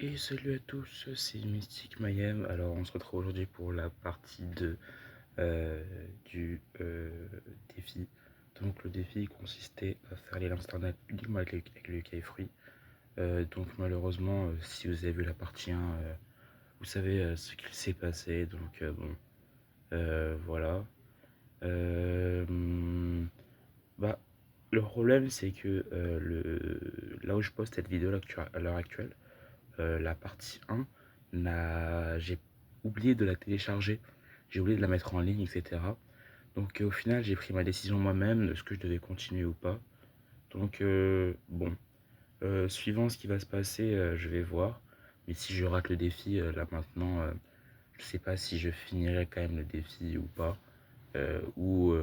Et salut à tous, c'est Mystic Mayhem. Alors on se retrouve aujourd'hui pour la partie 2 du défi. Donc le défi consistait à faire les lances d'arnaque uniquement avec le UK Free. Donc malheureusement, si vous avez vu la partie 1, vous savez ce qu'il s'est passé. Donc bon, voilà. Euh, bah, le problème c'est que là où je poste cette vidéo là, à l'heure actuelle, la partie 1, j'ai oublié de la télécharger, j'ai oublié de la mettre en ligne, etc. Donc au final, j'ai pris ma décision moi-même de ce que je devais continuer ou pas. Donc bon, suivant ce qui va se passer, je vais voir. Mais si je rate le défi, là maintenant, je sais pas si je finirai quand même le défi ou pas. Ou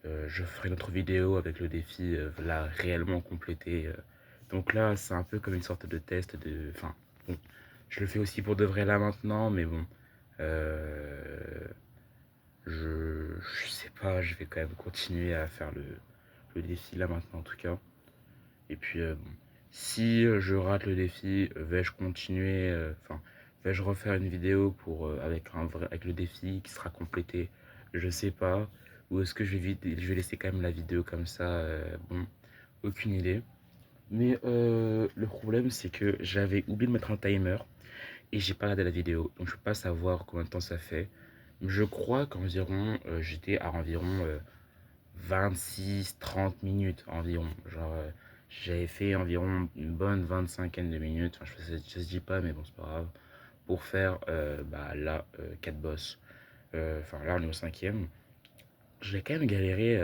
je ferai une autre vidéo avec le défi là réellement complété. Donc là, c'est un peu comme une sorte de test de. Enfin, bon, je le fais aussi pour de vrai là maintenant, mais bon, euh, je sais pas, je vais quand même continuer à faire le défi là maintenant en tout cas. Et puis, bon, si je rate le défi, vais-je continuer, enfin, vais-je refaire une vidéo avec le défi qui sera complété? Je sais pas. Ou est-ce que je vais laisser quand même la vidéo comme ça? Bon, aucune idée. Mais le problème, c'est que j'avais oublié de mettre un timer et j'ai pas regardé la vidéo. Donc je peux pas savoir combien de temps ça fait. Je crois qu'environ, j'étais à environ 26-30 minutes environ. Genre, j'avais fait environ une bonne 25aine de minutes. Enfin, je se dis pas, mais bon, c'est pas grave. Pour faire, bah, là, 4 boss. Enfin, là, on est au cinquième. J'ai quand même galéré.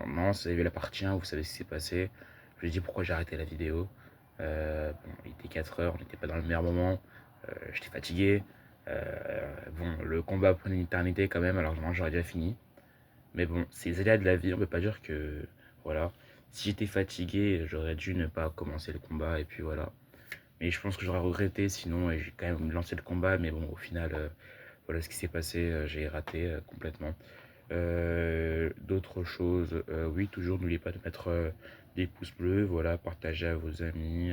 Non, vous avez vu la partie 1, vous savez ce qui s'est passé. Je lui ai dit pourquoi j'ai arrêté la vidéo. Bon, il était 4 heures, on n'était pas dans le meilleur moment. J'étais fatigué. Bon, le combat prenait une éternité quand même, alors normalement j'aurais déjà fini. Mais bon, c'est les aléas de la vie, on peut pas dire que. Voilà. Si j'étais fatigué, j'aurais dû ne pas commencer le combat, et puis voilà. Mais je pense que j'aurais regretté sinon, et j'ai quand même lancé le combat, mais bon, au final, voilà ce qui s'est passé, j'ai raté complètement. D'autres choses, oui, toujours, n'oubliez pas de mettre des pouces bleus, voilà, partagez à vos amis,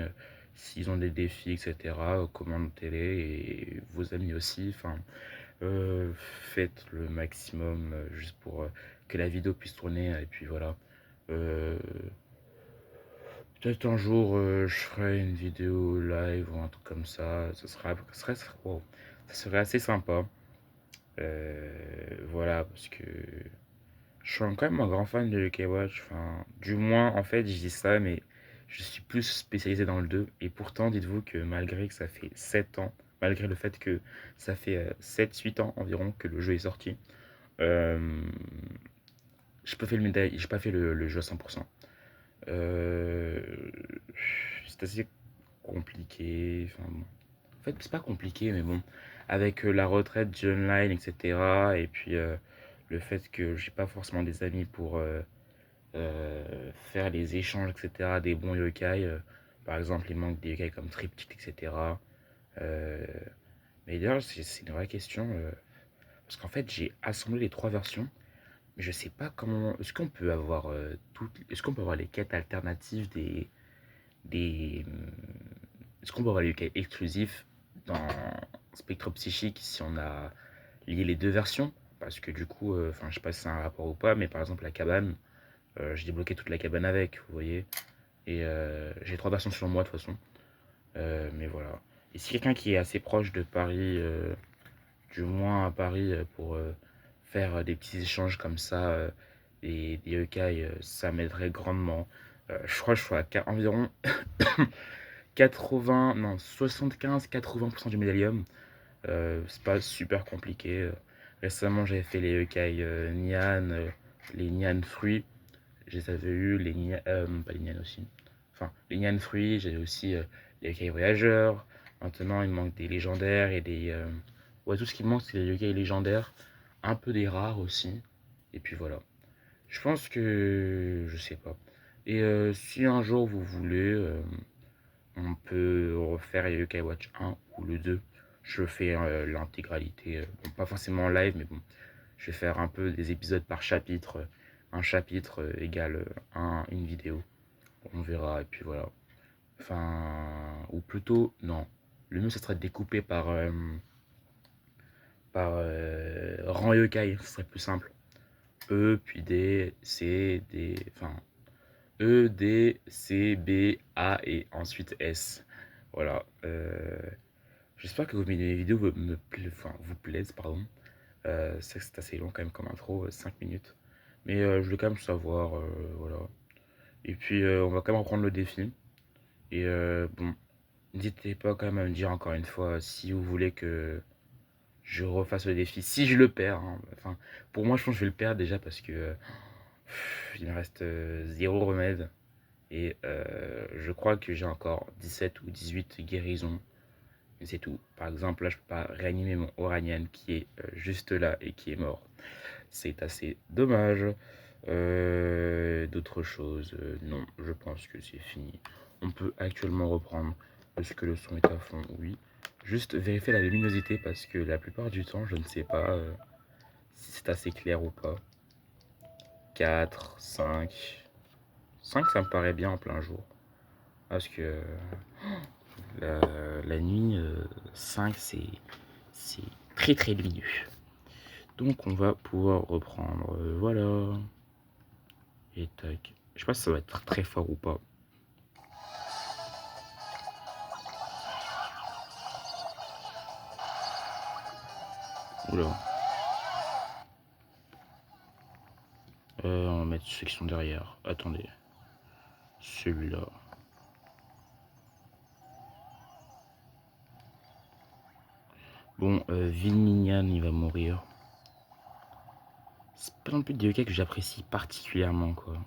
s'ils ont des défis, etc., commentez-les, et vos amis aussi, enfin, faites le maximum juste pour que la vidéo puisse tourner, et puis voilà. Euh, Peut-être un jour je ferai une vidéo live ou un truc comme ça, wow, ça serait assez sympa. Voilà, parce que je suis quand même un grand fan de UK Watch. Enfin, du moins, en fait, je dis ça, mais je suis plus spécialisé dans le 2. Et pourtant, dites-vous que malgré que ça fait 7 ans, malgré le fait que ça fait 7-8 ans environ que le jeu est sorti, euh, j'ai pas fait le jeu à 100%. Euh, c'est assez compliqué. Enfin, bon. En fait, c'est pas compliqué, mais bon, avec la retraite du online, etc. Et puis le fait que j'ai pas forcément des amis pour faire les échanges, etc., des bons yokai. Par exemple, il manque des yokai comme Triptych, etc. Euh, mais d'ailleurs, c'est une vraie question. Parce qu'en fait, j'ai assemblé les trois versions, mais je sais pas comment. Est-ce qu'on peut avoir les quêtes alternatives des. Est-ce qu'on peut avoir les yokai exclusifs dans Spectre Psychique si on a lié les deux versions? Parce que du coup, enfin, je sais pas si c'est un rapport ou pas, mais par exemple, la cabane, j'ai débloqué toute la cabane avec, vous voyez. Et j'ai trois versions sur moi de toute façon. Mais voilà. Et si quelqu'un qui est assez proche de Paris, du moins à Paris, pour faire des petits échanges comme ça, et des yokai, ça m'aiderait grandement. Je crois que je suis à environ 80, non, 75-80% du médaillum. C'est pas super compliqué. Récemment, j'avais fait les yokai Nian, les Nian fruits. Je les avais eu, pas les Nian aussi. Enfin, les Nian fruits, j'avais aussi les yokai voyageurs. Maintenant, il me manque des légendaires et des. Ouais, tout ce qui me manque, c'est les yokai légendaires. Un peu des rares aussi. Et puis voilà. Je pense que. Je sais pas. Et si un jour vous voulez, on peut refaire Yokai Watch 1 ou le 2. Je fais l'intégralité. Bon, pas forcément en live, mais bon. Je vais faire un peu des épisodes par chapitre. Un chapitre égale une vidéo. On verra, et puis voilà. Enfin, ou plutôt, non. Le mieux, ce serait de découper par rang yokai, ce serait plus simple. E, puis D, C, D, enfin, E, D, C, B, A et ensuite S. Voilà. J'espère que mes vidéos vous plaisent, pardon. C'est vrai que c'est assez long quand même comme intro, 5 minutes. Mais je voulais quand même savoir, voilà. Et puis on va quand même reprendre le défi. Et bon, n'hésitez pas quand même à me dire encore une fois si vous voulez que je refasse le défi. Si je le perds, hein. Enfin, pour moi je pense que je vais le perdre déjà parce que il me reste zéro remède. Et je crois que j'ai encore 17 ou 18 guérisons. Mais c'est tout. Par exemple, là, je peux pas réanimer mon Oranian qui est juste là et qui est mort. C'est assez dommage. D'autres choses, non, je pense que c'est fini. On peut actuellement reprendre. Est-ce que le son est à fond? Oui. Juste vérifier la luminosité parce que la plupart du temps, je ne sais pas si c'est assez clair ou pas. 4, 5. 5, ça me paraît bien en plein jour. Parce que la, la nuit, 5, c'est très très lumineux. Donc on va pouvoir reprendre. Voilà. Et tac. Je sais pas si ça va être très fort ou pas. Oula. On va mettre ceux qui sont derrière. Attendez. Celui-là. Bon, Vilminian, il va mourir. C'est pas non plus des hockey que j'apprécie particulièrement, quoi.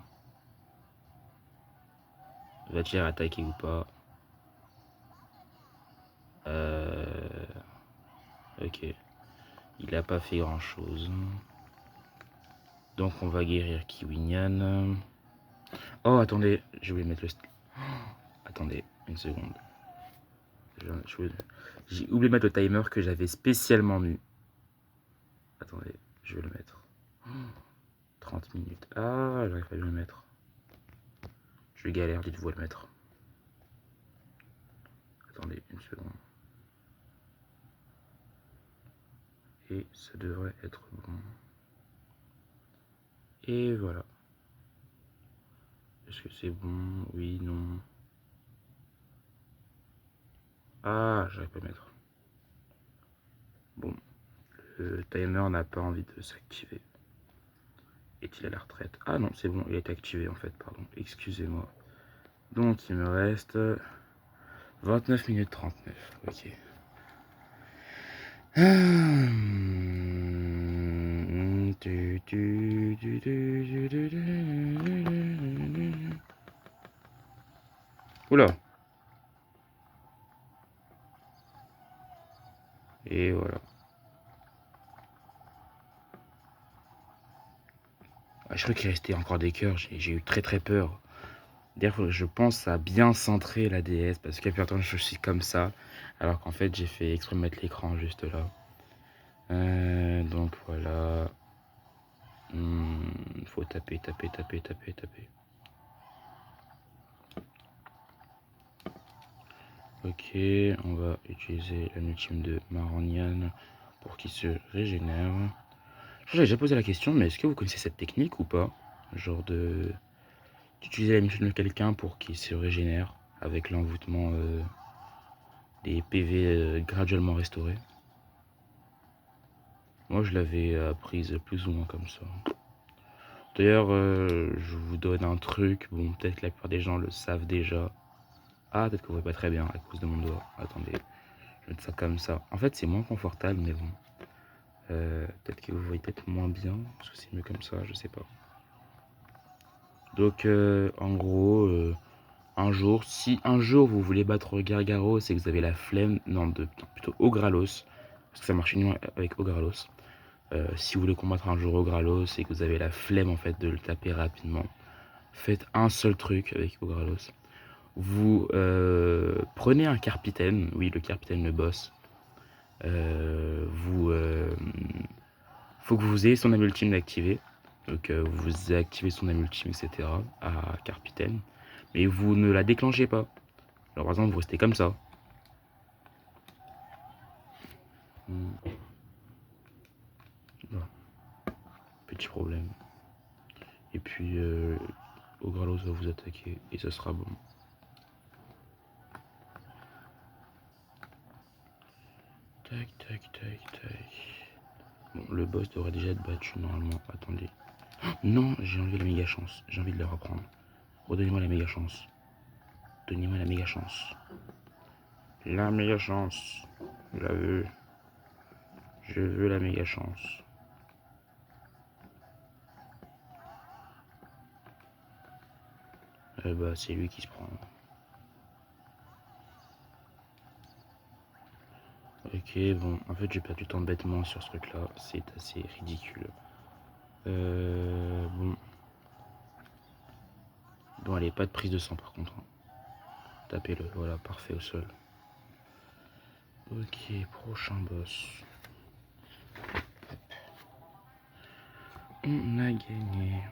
Va-t-il attaquer ou pas? Ok. Il a pas fait grand-chose. Donc on va guérir Kiwinian. Oh, attendez. Je vais mettre le... Attendez, une seconde. J'ai oublié de mettre le timer que j'avais spécialement mis. Attendez, je vais le mettre. 30 minutes. Ah, j'aurais fallu le mettre. Je galère, dites-vous à le mettre. Attendez une seconde. Et ça devrait être bon. Et voilà. Est-ce que c'est bon? Oui, non. Ah, j'aurais pas le mettre. Bon, le timer n'a pas envie de s'activer. Est-il à la retraite? Ah non, c'est bon, il a été activé en fait, pardon. Excusez-moi. Donc il me reste 29 minutes 39. Ok. Oula. Et voilà. Ah, je crois qu'il restait encore des cœurs. J'ai eu très très peur. D'ailleurs, je pense à bien centrer la DS parce qu'à temps je suis comme ça. Alors qu'en fait, j'ai fait exprès de mettre l'écran juste là. Donc voilà. Faut taper, taper, taper, taper, taper. Ok, on va utiliser la ultime de Maronian pour qu'il se régénère. J'avais déjà posé la question, mais est-ce que vous connaissez cette technique ou pas? Genre d'utiliser la mission de quelqu'un pour qu'il se régénère avec l'envoûtement des PV graduellement restaurés. Moi, je l'avais apprise plus ou moins comme ça. D'ailleurs, je vous donne un truc. Bon, peut-être que la plupart des gens le savent déjà. Ah, peut-être que vous voyez pas très bien à cause de mon doigt. Attendez, je vais mettre ça comme ça. En fait, c'est moins confortable, mais bon. Peut-être que vous voyez peut-être moins bien, parce que c'est mieux comme ça, je sais pas. Donc, en gros, un jour, si un jour vous voulez battre Gargaros et que vous avez la flemme, non, plutôt Ogralos, parce que ça marche uniquement avec Ogralos. Si vous voulez combattre un jour Ogralos et que vous avez la flemme en fait de le taper rapidement, faites un seul truc avec Ogralos. Vous prenez un Carpitaine, oui le Carpitaine le boss. Faut que vous ayez son âme ultime activé. Donc vous activez son âme ultime, etc. à Carpitaine. Mais vous ne la déclenchez pas. Alors par exemple, vous restez comme ça. Voilà. Petit problème. Et puis, Ogralos va vous attaquer et ça sera bon. Tac, tac, tac, tac. Bon, le boss devrait déjà être battu normalement. Attendez. Non, j'ai enlevé la méga chance. J'ai envie de le reprendre. Redonnez-moi la méga chance. Donnez-moi la méga chance. La méga chance. Je la veux. Je veux la méga chance. Bah, c'est lui qui se prend. Ok, bon, en fait, j'ai perdu tant bêtement sur ce truc-là. C'est assez ridicule. Bon. Bon, allez, pas de prise de sang par contre. Tapez-le, voilà, parfait au sol. Ok, prochain boss. On a gagné.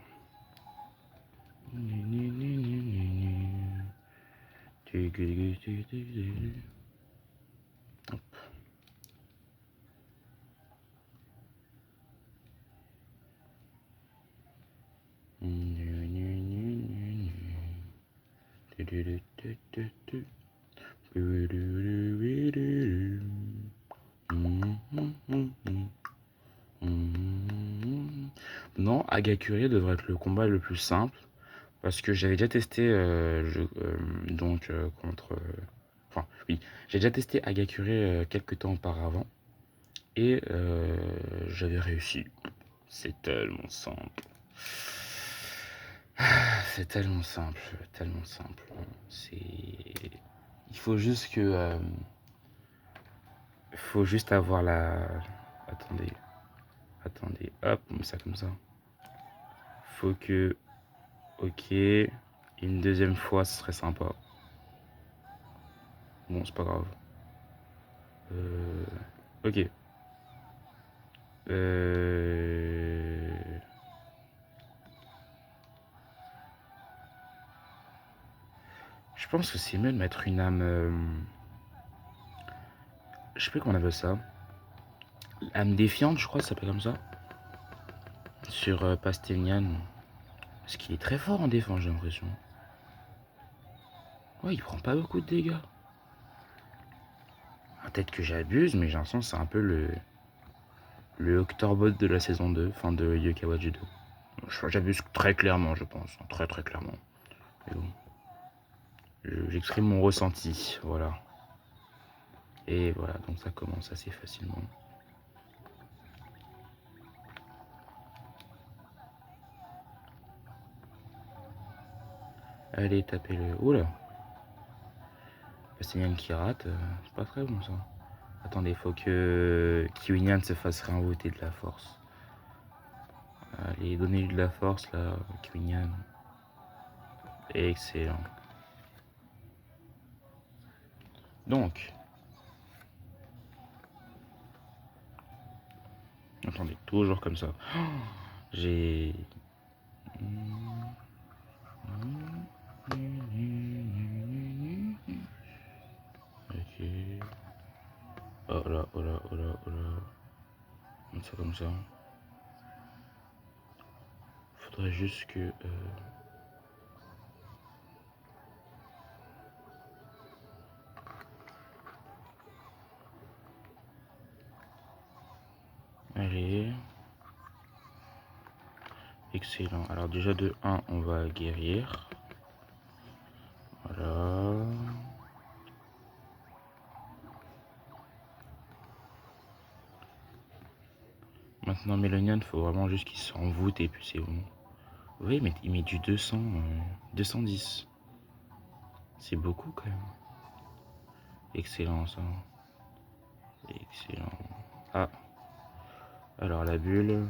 Hop. Non, Hagakure devrait être le combat le plus simple parce que j'avais déjà testé contre. Enfin, oui, j'ai déjà testé Hagakure quelques temps auparavant et j'avais réussi. C'est tellement simple. C'est tellement simple, tellement simple. C'est. Il faut juste que. Faut juste avoir la. Attendez. Attendez. Hop, on met ça comme ça. Faut que. Ok. Une deuxième fois, ce serait sympa. Bon, c'est pas grave. Ok. Je pense que c'est mieux de mettre une âme. Je sais plus comment on appelle ça. Âme défiante, je crois, ça s'appelle comme ça. Sur Pastenian. Parce qu'il est très fort en défense, j'ai l'impression. Ouais, il prend pas beaucoup de dégâts. Peut-être que j'abuse, mais j'ai l'impression que c'est un peu le Octorbot de la saison 2, enfin de Yokawa Judo. J'abuse très clairement, je pense. Très très clairement. Mais bon. J'exprime mon ressenti, voilà. Et voilà, donc ça commence assez facilement. Allez, tapez-le. Oula. Pastenian qui rate, c'est pas très bon ça. Attendez, faut que Kiwinian se fasse réinvoter de la force. Allez, donnez-lui de la force là, Kiwinian. Excellent. Donc, attendez, toujours comme ça. J'ai. Ok. Oh là, oh là, oh là, oh là. On fait comme ça. Faudrait juste que. Allez. Excellent. Alors déjà de 1, on va guérir. Voilà. Maintenant Mélonian, faut vraiment juste qu'il s'envoûte et puis c'est bon. Oui, mais il met du 200, 210. C'est beaucoup quand même. Excellent ça. Excellent. Ah. Alors la bulle.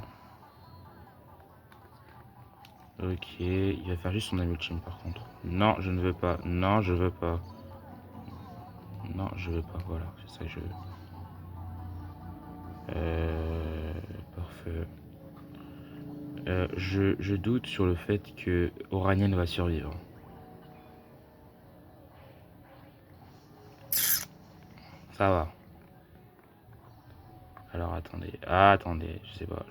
Ok, il va faire juste son ultime par contre. Non, je ne veux pas. Non, je veux pas. Non, je veux pas. Voilà, c'est ça que je veux. Parfait. Je doute sur le fait que Oranian va survivre. Ça va. Alors attendez. Ah, attendez, je sais pas.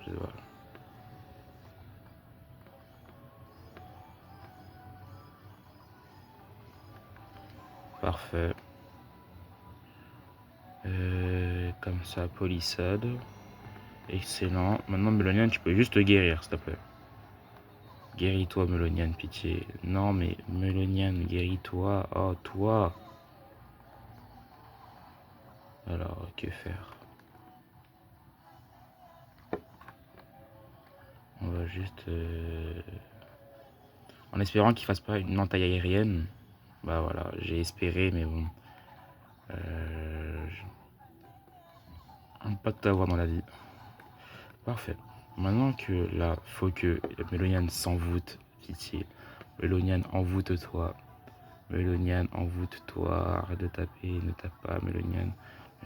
Parfait. Comme ça, polissade. Excellent. Maintenant, Melonian, tu peux juste te guérir, s'il te plaît. Guéris-toi, Melonian, pitié. Non, mais Melonian, guéris-toi. Oh, toi. Alors, que faire? On va juste... En espérant qu'il fasse pas une entaille aérienne. Bah voilà, j'ai espéré, mais bon. Pas de t'avoir dans la vie. Parfait. Maintenant que là, faut que Melonian s'envoûte, pitié. Melonian, envoûte-toi. Melonian, envoûte-toi. Arrête de taper, ne tape pas, Melonian.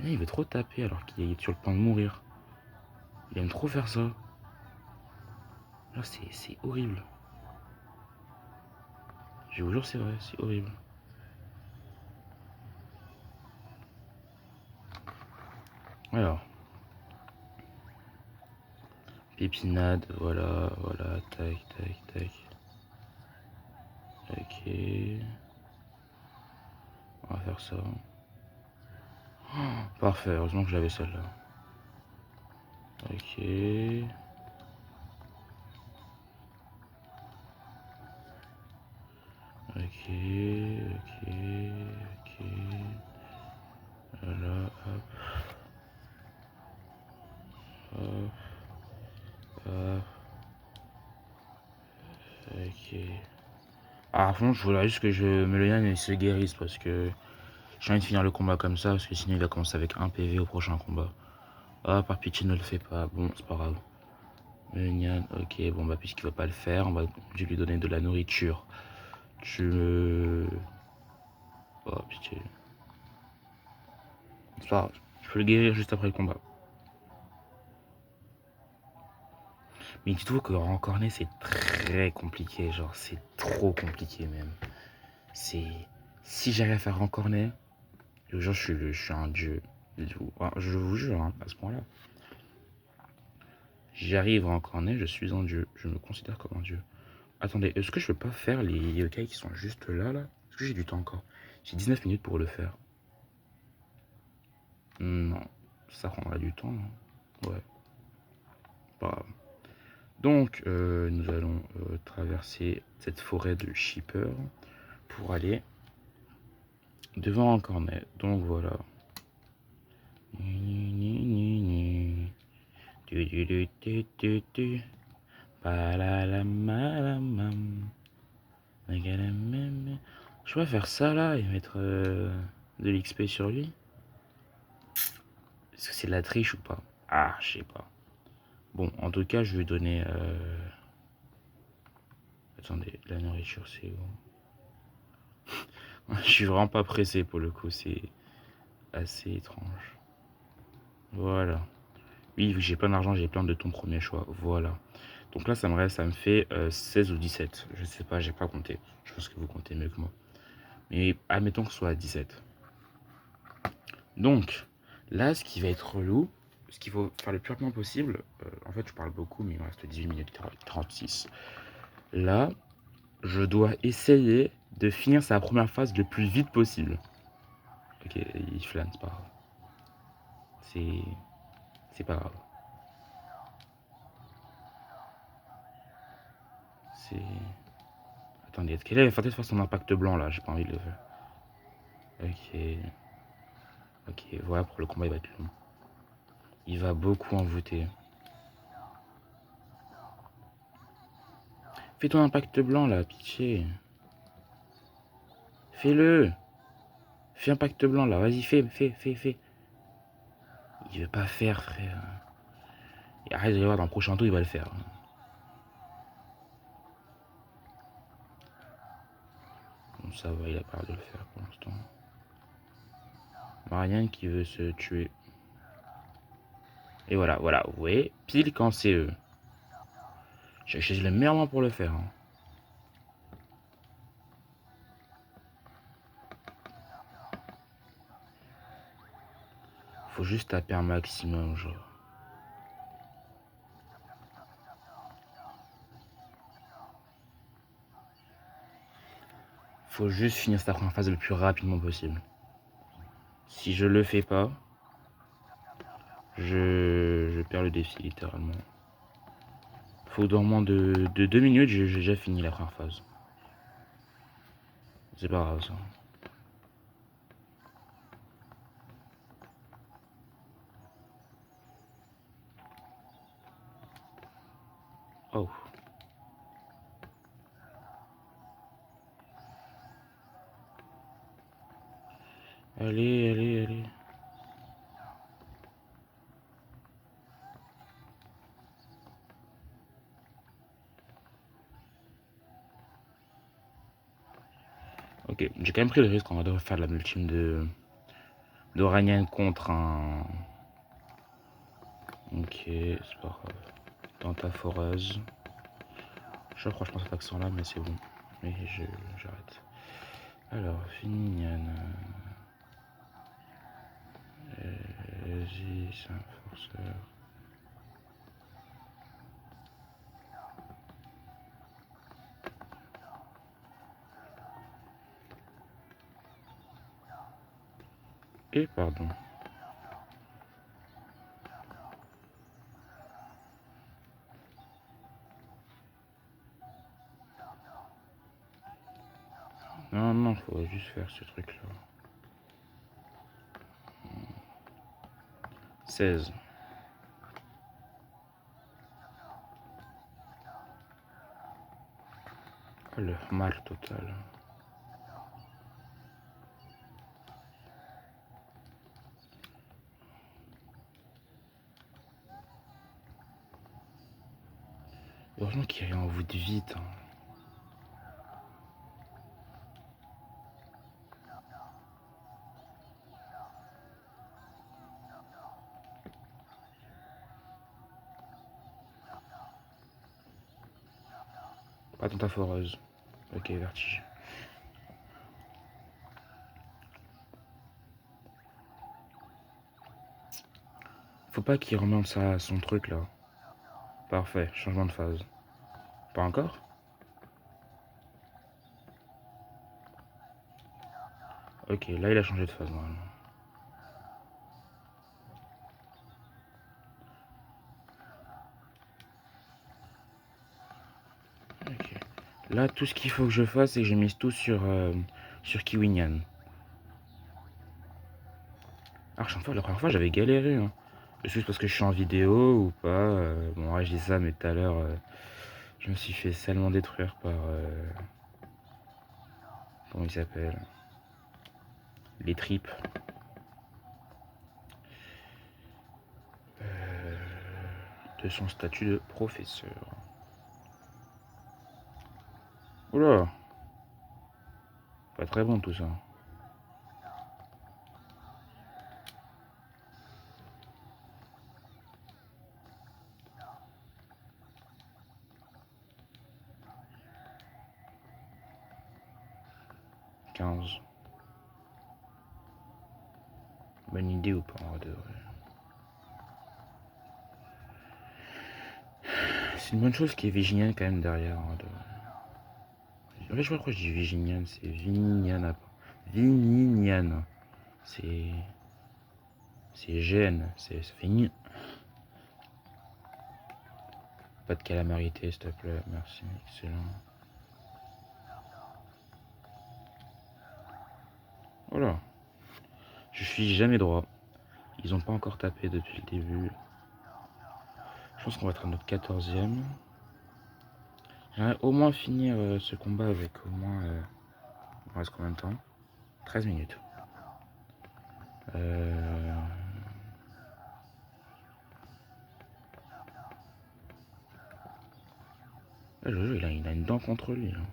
Il veut trop taper alors qu'il est sur le point de mourir. Il aime trop faire ça. Là, c'est horrible. Je vous jure, c'est vrai, c'est horrible. Alors. Pépinade, voilà, tac, tac. Ok. On va faire ça. Oh, parfait, heureusement que j'avais celle-là. Ok. Voilà, hop. Ok. Ah, franchement, je voudrais juste que Melonian se guérisse parce que j'ai envie de finir le combat comme ça parce que sinon il va commencer avec 1 PV au prochain combat. Ah, par pitié, ne le fais pas. Bon, c'est pas grave. Melonian, ok, bon, bah, puisqu'il va pas le faire, on va lui donner de la nourriture. Tu me... Oh, pitié. C'est pas grave. Je peux le guérir juste après le combat. Mais dites-vous que rencorner c'est très compliqué, genre c'est trop compliqué même. C'est... Si j'arrive à faire rencorner, je suis un dieu. Je vous jure, hein, à ce point-là. J'arrive à rencorner, je suis un dieu. Je me considère comme un dieu. Attendez, est-ce que je peux pas faire les yokai qui sont juste là, là? Est-ce que j'ai du temps encore? J'ai 19 minutes pour le faire. Non, ça prendra du temps. Hein. Ouais, pas grave. Donc, nous allons traverser cette forêt de Shipper pour aller devant un cornet. Donc voilà. Je vais faire ça là et mettre de l'XP sur lui. Est-ce que c'est de la triche ou pas? Ah, je sais pas. Bon, en tout cas, je vais donner... Attendez, la nourriture, c'est où? Je suis vraiment pas pressé pour le coup, c'est assez étrange. Voilà. Oui, vu que j'ai plein d'argent, j'ai plein de ton premier choix. Voilà. Donc là, ça me fait 16 ou 17. Je sais pas, j'ai pas compté. Je pense que vous comptez mieux que moi. Mais admettons que ce soit à 17. Donc, là, ce qui va être relou, ce qu'il faut faire le plus rapidement possible, en fait, je parle beaucoup, mais il me reste 18 minutes 46. Là, je dois essayer de finir sa première phase le plus vite possible. Ok, il flâne, c'est pas grave. C'est pas grave. C'est... Attendez, est-ce qu'il va peut-être faire son impact blanc, là? J'ai pas envie de le faire. Ok. Ok, voilà, pour le combat, il va être long. Il va beaucoup envoûter. Fais ton impact blanc, là, pitié. Fais-le. Fais impact blanc, là. Vas-y, fais. Il veut pas faire, frère. Et arrête de voir, dans le prochain tour, il va le faire. Bon, ça va, il a pas l'air de le faire pour l'instant. Marianne qui veut se tuer. Et voilà, vous voyez, pile quand c'est eux. J'ai le meilleur moment pour le faire. Hein. Faut juste taper un maximum, genre. Faut juste finir cette première phase le plus rapidement possible. Si je le fais pas, je perds le défi littéralement. Faut dans moins de 2 minutes, j'ai déjà fini la première phase. C'est pas grave ça. Oh. Allez, allez, allez. Ok, j'ai quand même pris le risque, on va devoir faire la multime d'Oranian contre un... Ok, c'est pas grave. Tentaforeuse. Je crois que je pense à cet accent là, mais c'est bon. Mais j'arrête. Alors, Finian. Vas-y, c'est un forceur. Et pardon. Non, non, faut juste faire ce truc là. 16. Oh, le mal total. Heureusement qu'il y a rien en vous de vite. Hein. Pas tentaforeuse. Ok, vertige. Faut pas qu'il remonte ça, son truc là. Parfait, changement de phase. Pas encore? Ok, là il a changé de phase normalement. Ok. Là tout ce qu'il faut que je fasse c'est que je mise tout sur Kiwinian. Ah, la première fois j'avais galéré. Hein. C'est juste parce que je suis en vidéo ou pas. Bon, ouais, je dis ça, mais tout à l'heure je me suis fait salement détruire par. Comment il s'appelle? Les tripes. De son statut de professeur. Oula! Pas très bon tout ça. « 15. Bonne idée ou pas en vrai. C'est une bonne chose qui est Viginian quand même derrière. En vrai, je sais pas pourquoi je dis Viginian, c'est Vignian. Vignian. C'est. C'est GN. Ça fait ni. Pas de calamarité, s'il te plaît. Merci, excellent. Voilà. Je suis jamais droit. Ils ont pas encore tapé depuis le début. Je pense qu'on va être à notre 14e. J'aimerais au moins finir ce combat avec au moins. Il reste combien de temps? 13 minutes. Le jeu, il a une dent contre lui. Hein.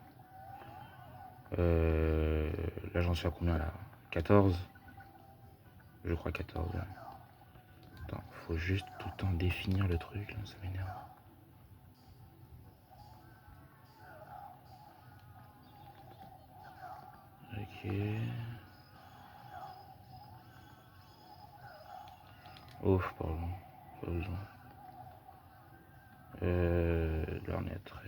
Là, j'en suis à combien là? 14. Je crois 14. Ouais. Attends, faut juste tout le temps définir le truc, là, ça m'énerve. Ok. Oh, pardon. Pas besoin. Là, on est à 13.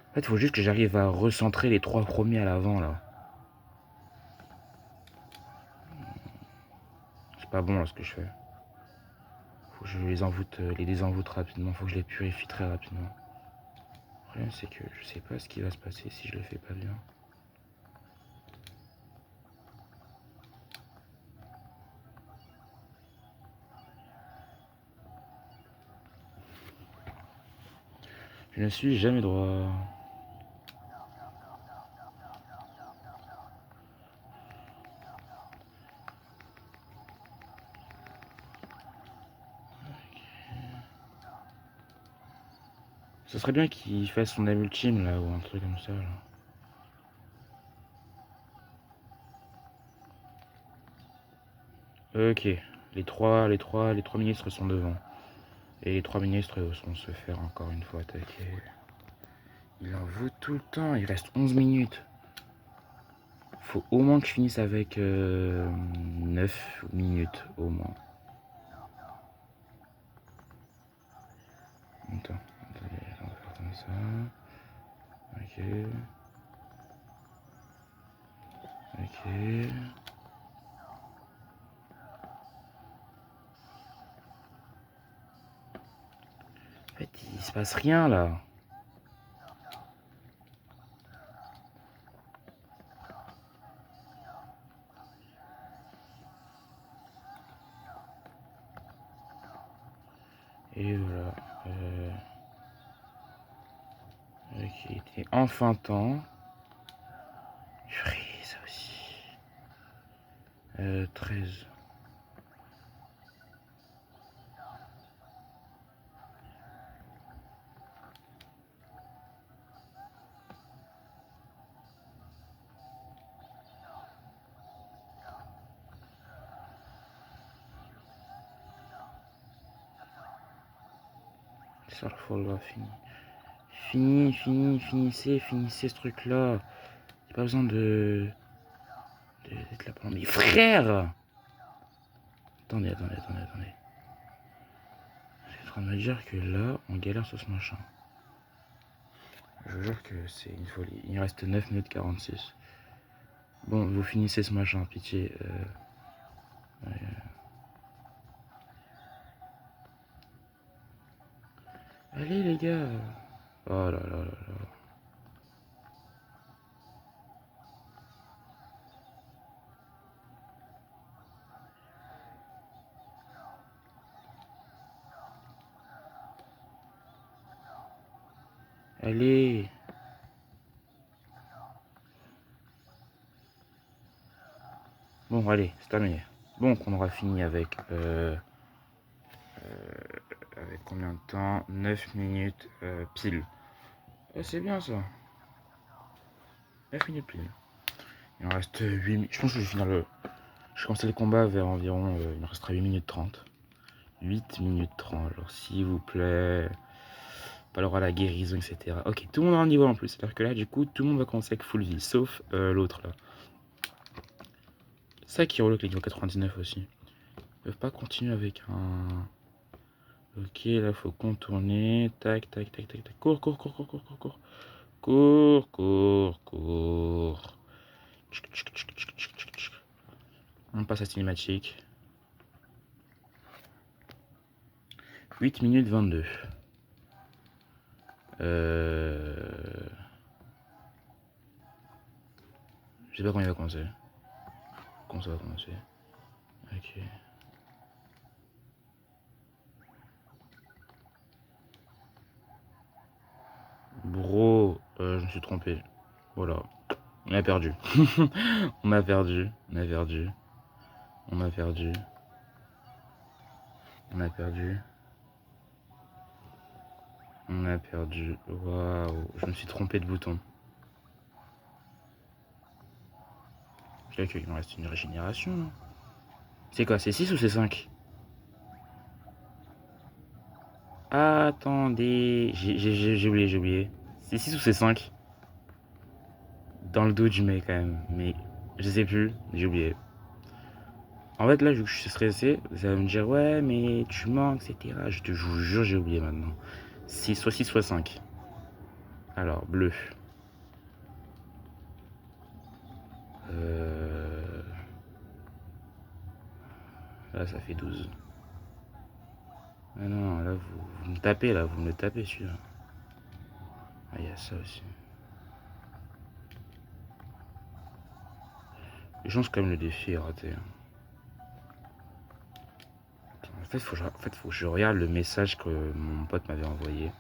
En fait, il faut juste que j'arrive à recentrer les 3 premiers à l'avant, là. C'est pas bon, là, ce que je fais. Faut que je les désenvoûte rapidement. Faut que je les purifie très rapidement. Le problème, c'est que je sais pas ce qui va se passer si je le fais pas bien. Je ne suis jamais droit. Ce serait bien qu'il fasse son aim ultime là ou un truc comme ça là. Ok, les trois ministres sont devant. Et les 3 ministres vont se faire encore une fois attaquer. Il en veut tout le temps, il reste 11 minutes. Faut au moins que je finisse avec 9 minutes au moins. Attends, attendez, on va faire comme ça. Ok. Ok. En fait, il se passe rien là. Et voilà. Ok, il était enfin temps. Purée, ça aussi. 13. Ça, il faut le finissez ce truc-là. J'ai pas besoin d'être là pendant. Mais frère! Attendez. Je suis en train de me dire que là, on galère sur ce machin. Je vous jure que c'est une folie. Il reste 9 minutes 46. Bon, vous finissez ce machin, pitié. Allez les gars. Oh là là là là. Allez. Bon, allez, c'est terminé. Bon, on aura fini avec combien de temps? 9 minutes pile. C'est bien ça. 9 minutes pile. Il en reste 8 minutes. Je pense que je vais finir le. Je vais commencer le combat vers environ. Il me restera 8 minutes 30. 8 minutes 30. Alors, s'il vous plaît. Pas le droit à la guérison, etc. Ok, tout le monde a un niveau en plus. C'est-à-dire que là, du coup, tout le monde va commencer avec full vie. Sauf l'autre là. Ça qui est relou avec les niveaux 99 aussi. Ils peuvent pas continuer avec un. Ok, là, faut contourner. Tac. Cours. On passe à cinématique. 8 minutes 22. Je sais pas quand il va commencer. Quand ça va commencer. Ok. Bro, je me suis trompé. Voilà. On a perdu. On a perdu. Waouh. Je me suis trompé de bouton. Ok, il me reste une régénération là. C'est quoi? C'est 6 ou c'est 5? Attendez. J'ai oublié. C'est 6 ou c'est 5? Dans le doute, je mets quand même. Mais je sais plus, j'ai oublié. En fait, là, vu que je suis stressé, ça va me dire ouais, mais tu manques, etc. Je te jure, j'ai oublié maintenant. 6, soit 6, soit 5. Alors, bleu. Euh... Là, ça fait 12. Ah non, là, vous me tapez, là, vous me le tapez, celui-là. Ah, il y a ça aussi. Je pense quand même le défi est raté. En fait, faut que je regarde le message que mon pote m'avait envoyé.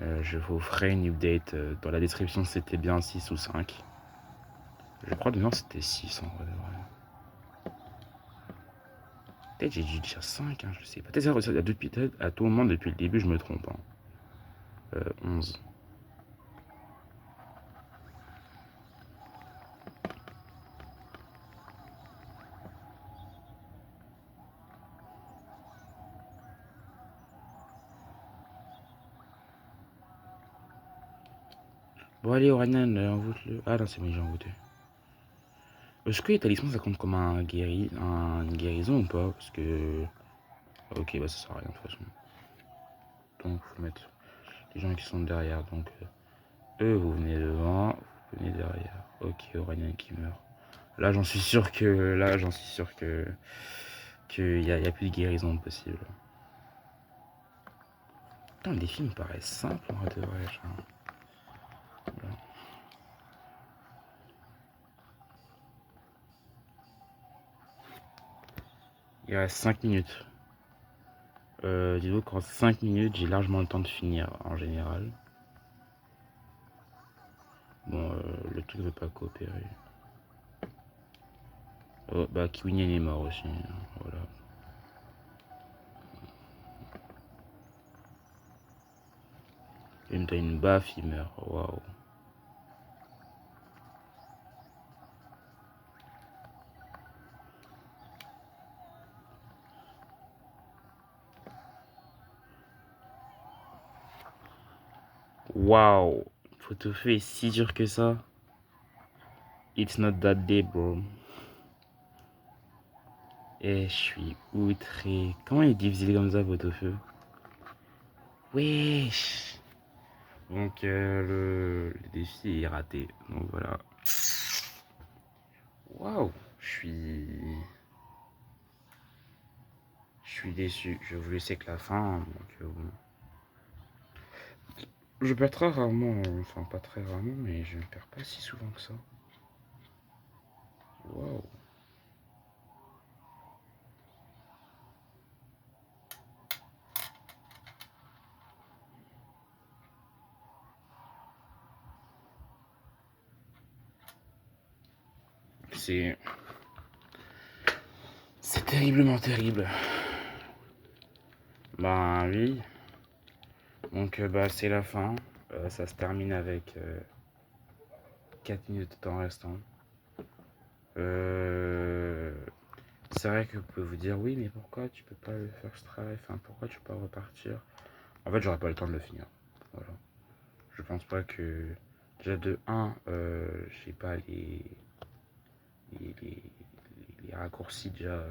Je vous ferai une update. Dans la description, c'était bien 6 ou 5. Je crois que non, c'était 6 en vrai. Peut-être j'ai dû dire 5, hein, je sais pas. Peut-être à tout moment, depuis le début, je me trompe. Hein. 11. Bon, allez, Oranan, envoûte-le. Ah non, c'est bon, j'ai envoûté. Est-ce que ta licence, ça compte comme une guérison ou pas? Parce que. Ok, bah ça sert à rien de toute façon. Donc, faut mettre les gens qui sont derrière. Donc, eux, vous venez devant, vous venez derrière. Ok, Oranan qui meurt. Là, j'en suis sûr que. Là, j'en suis sûr que. Qu'il y a plus de guérison possible. Putain, les films paraissent simples en vrai de vrai. Voilà. Il reste 5 minutes. Dis-donc qu'en 5 minutes, j'ai largement le temps de finir en général. Bon, le truc ne veut pas coopérer. Oh, bah, Kiwinian est mort aussi. Voilà. Il me donne une baffe, il meurt. Waouh. Waouh. Photo-feu est si dur que ça. It's not that day, bro. Eh, je suis outré. Comment il est difficile comme ça, Photo-feu? Wesh. Donc, le défi est raté. Donc, voilà. Waouh. Je suis déçu. Je voulais c'est que la fin. Donc, bon. Je perds très rarement. Enfin, pas très rarement, mais je ne perds pas si souvent que ça. Waouh. C'est. C'est terriblement terrible. Bah oui. Donc bah c'est la fin. Ça se termine avec 4 minutes de temps restant. C'est vrai que vous pouvez vous dire oui mais pourquoi tu peux pas le faire strive, enfin pourquoi tu peux pas repartir. En fait j'aurais pas le temps de le finir. Voilà. Je pense pas que. Déjà de 1, j'ai pas les, les, les raccourcis déjà.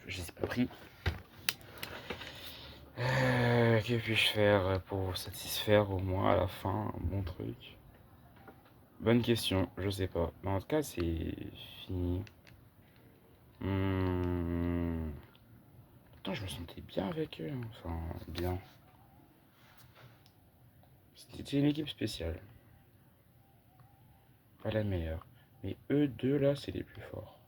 Je les ai pas pris. Que puis-je faire pour satisfaire au moins à la fin mon truc? Bonne question, je sais pas. Mais en tout cas, c'est fini. Attends, je me sentais bien avec eux. Enfin, bien. C'était une équipe spéciale. Pas la meilleure. Mais eux deux là, c'est les plus forts.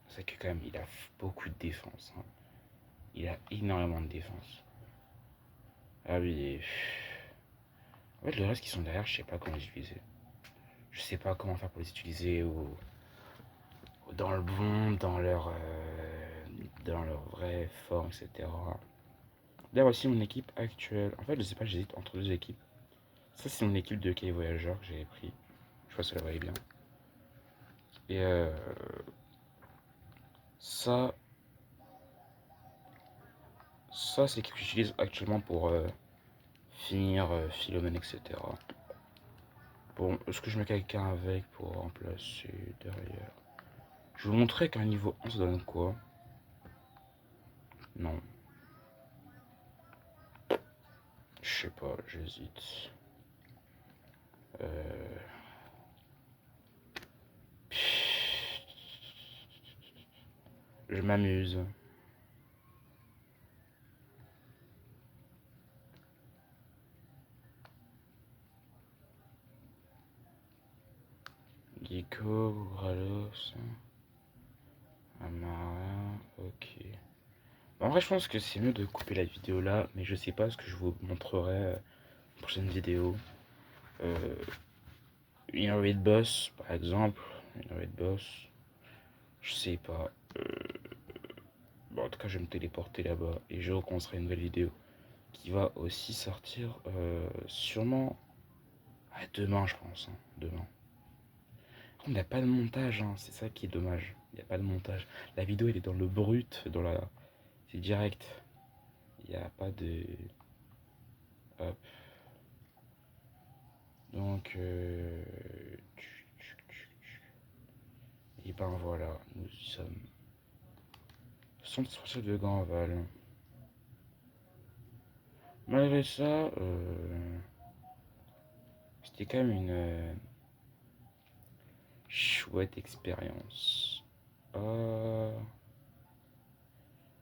C'est que quand même, il a beaucoup de défense. Hein. Il a énormément de défense. Ah oui. En fait, le reste qui sont derrière, je sais pas comment les utiliser. Je sais pas comment faire pour les utiliser ou dans le bon, dans leur vraie forme, etc. Là voici mon équipe actuelle. En fait, je sais pas, j'hésite entre deux équipes. Ça, c'est mon équipe de K Voyageurs que j'avais pris. Je pense que ça le voyait bien. Et ça, ça c'est ce que j'utilise actuellement pour finir Philomène, etc. Bon, est-ce que je mets quelqu'un avec pour remplacer derrière? Je vais vous montrer qu'un niveau 1 ça donne quoi. Non. Je sais pas, j'hésite. Je m'amuse. Gecko, Gralos, Amara, ok. En vrai, je pense que c'est mieux de couper la vidéo là, mais je sais pas ce que je vous montrerai prochaine vidéo. Une raid boss, par exemple. Une raid boss. Je sais pas. Bon, en tout cas, je vais me téléporter là-bas et je recommencerai une nouvelle vidéo qui va aussi sortir sûrement demain, je pense. Hein, demain. On n'a pas de montage, hein, c'est ça qui est dommage. Il n'y a pas de montage. La vidéo, elle est dans le brut, c'est direct. Il n'y a pas de... Hop. Donc, et ben voilà, nous y sommes. Centre sportif de Grandval. Malgré ça, c'était quand même une chouette expérience. Oh.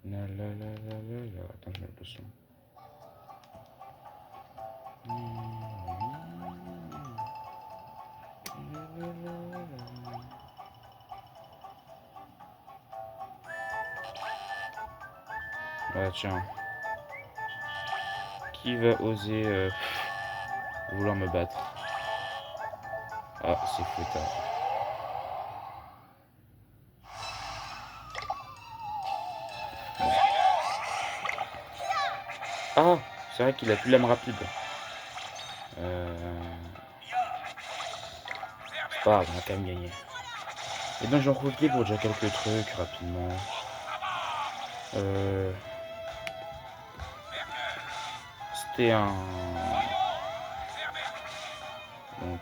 La la la la la la. Attends, je mets le son. Ah tiens. Qui va oser vouloir me battre? Ah, c'est fouettard. Ah, c'est vrai qu'il a plus l'âme rapide. C'est pas grave, on a quand même gagné. Et donc j'en profite pour dire quelques trucs rapidement. C'était un... Donc